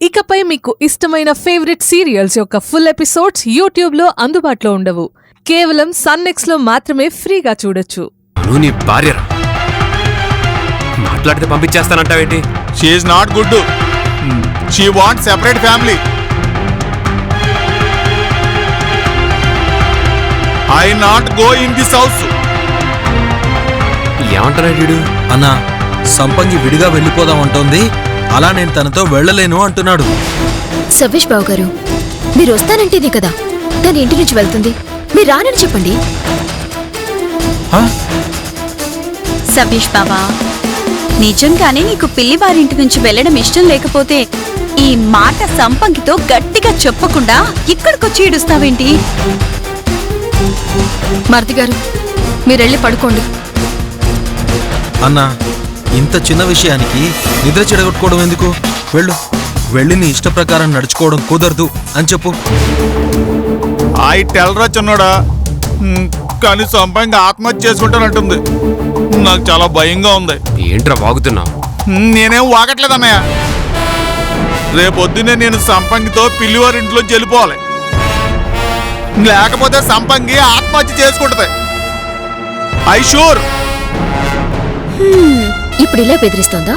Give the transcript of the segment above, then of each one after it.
ఇకపై మీకు ఇష్టమైన ఫేవరెట్ సీరియల్స్ యొక్క ఫుల్ ఎపిసోడ్స్ యూట్యూబ్లో అందుబాటులో ఉండవు. కేవలం సన్నెక్స్లో మాత్రమే ఫ్రీగా చూడొచ్చు. నువ్వు నీ భార్యరా? మాట్లాడితే పంపించేస్తానంటావేంటి? She is not good. She want separate family. I not go in this house. ఏమంటున్నాడు వీడు? అన్నా, సంపంగి విడిగా వెళ్ళిపోదామంటోంది, అలా నేను తనతో వెళ్ళలేను అంటున్నాడు. సవ్వేష్ బాబు గారు, మీరు వస్తానంటేనే కదా తన ఇంటి నుంచి వెళ్తుంది. మీరు రానని చెప్పండి. సవ్వేష్ బాబా, నిజంగానే నీకు పిల్లి వారింటి నుంచి వెళ్ళడం ఇష్టం లేకపోతే ఈ మాట సంపంగితో గట్టిగా చెప్పకుండా ఇక్కడికొచ్చి ఏడుస్తావేంటి? మర్ది గారు, మీరెళ్ళి పడుకోండి. అన్నా, ఇంత చిన్న విషయానికి నిద్ర చెడగొట్టుకోవడం ఎందుకు? వెళ్ళి నీ ఇష్ట ప్రకారం నడుచుకోవడం కుదరదు అని చెప్పు. ఐ టెల్రా చిన్నోడా, కానీ సంపంగి ఆత్మహత్య చేసుకుంటానంటుంది. నాకు చాలా భయంగా ఉంది. ఏంట్రా వాగుతున్నావు? నేనేం వాగట్లేదన్నయ్య. రేపొద్దునే నేను సంపంగితో పిల్లివారింట్లోంచి వెళ్ళిపోవాలి. లేకపోతే సంపంగి ఆత్మహత్య చేసుకుంటది. I sure. ఇప్పుడు ఇలా బెదిరిస్తోందా?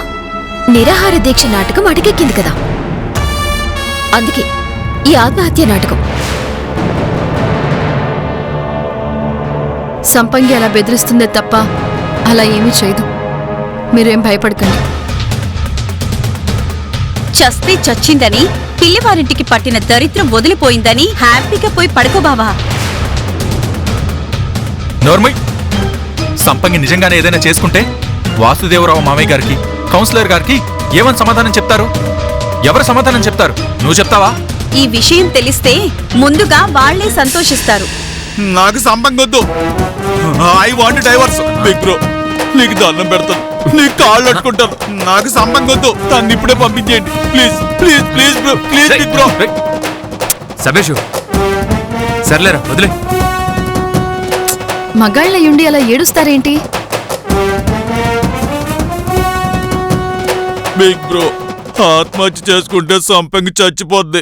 నిరాహార దీక్ష నాటకం అటకెక్కింది కదా, అందుకే ఈ ఆత్మహత్య నాటకం. సంపంగి అలా బెదిరిస్తుందే తప్ప అలా ఏమీ చేయదు. మీరేం భయపడకండి. చస్తే చచ్చిందని, పిల్లివారింటికి పట్టిన దరిద్రం వదిలిపోయిందని హ్యాపీగా పోయి పడుకో బావా. నోర్మయ్, సంపంగి నిజంగానే ఏదైనా చేసుకుంటే వాసుదేవరావు మామయ్య గారికి, కౌన్సిలర్ గారికి ఏమని సమాధానం చెప్తారు? ఎవరు సమాధానం చెప్తారు? నువ్వు చెప్తావా? ఈ విషయం తెలిస్తే ముందుగా వాళ్లే సంతోషిస్తారు. నాకు సంపంగి వద్దు. I want divorce. Big bro, నీకు దండం పెడతాను, నీకు కాళ్ళు అట్టుకుంటాను. నాకు సంపంగి వద్దు. తను ఇప్పుడే పంపించేయండి please. Please please bro, please big bro. సబేషు, సర్లేరా వదిలే. మగాళ్ళయ్యుండి అలా ఏడుస్తారేంటి? బిగ్ బ్రో, ఆత్మహత్య చేసుకుంటే సంపంగి చచ్చిపోద్ది.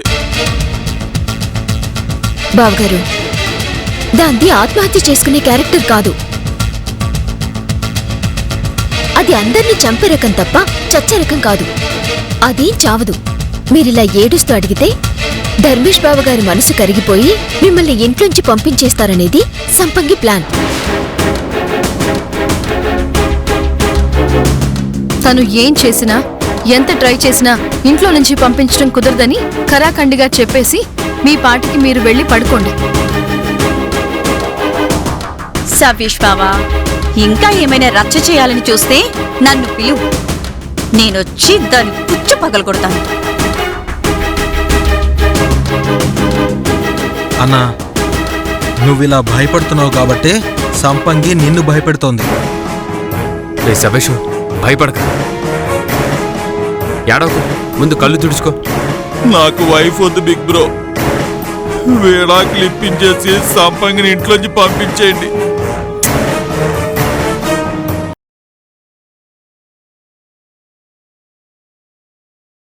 బావగారు, దాంది ఆత్మహత్య చేసుకునే క్యారెక్టర్ కాదు. అది అందర్నీ చంపే రకం తప్ప చచ్చే రకం కాదు. అది చావదు. మీరిలా ఏడుస్తూ అడిగితే ధర్మేష్ బావ గారి మనసు కరిగిపోయి మిమ్మల్ని ఇంట్లోంచి పంపించేస్తారనేది సంపంగి ప్లాన్. తను ఏం చేసినా, ఎంత ట్రై చేసినా ఇంట్లో నుంచి పంపించడం కుదరదని ఖరాఖండిగా చెప్పేసి మీ పాటికి మీరు వెళ్ళి పడుకోండి. సవ్యేష్ బావా, ఇంకా ఏమైనా రచ్చ చేయాలని చూస్తే నన్ను పిలువు. నేనొచ్చి దాన్ని పుచ్చు పగలగొడతాను. అన్నా, నువ్విలా భయపడుతున్నావు కాబట్టే సంపంగి నిన్ను భయపెడుతోంది. రే సబేషు, భయపడక, ఏడవకు, ముందు కళ్ళు తుడుచుకో. నాకు వైఫ్ వద్దు బిగ్ బ్రో. వేళాకులు ఇప్పించేసి సంపంగిని ఇంట్లోంచి పంపించేయండి.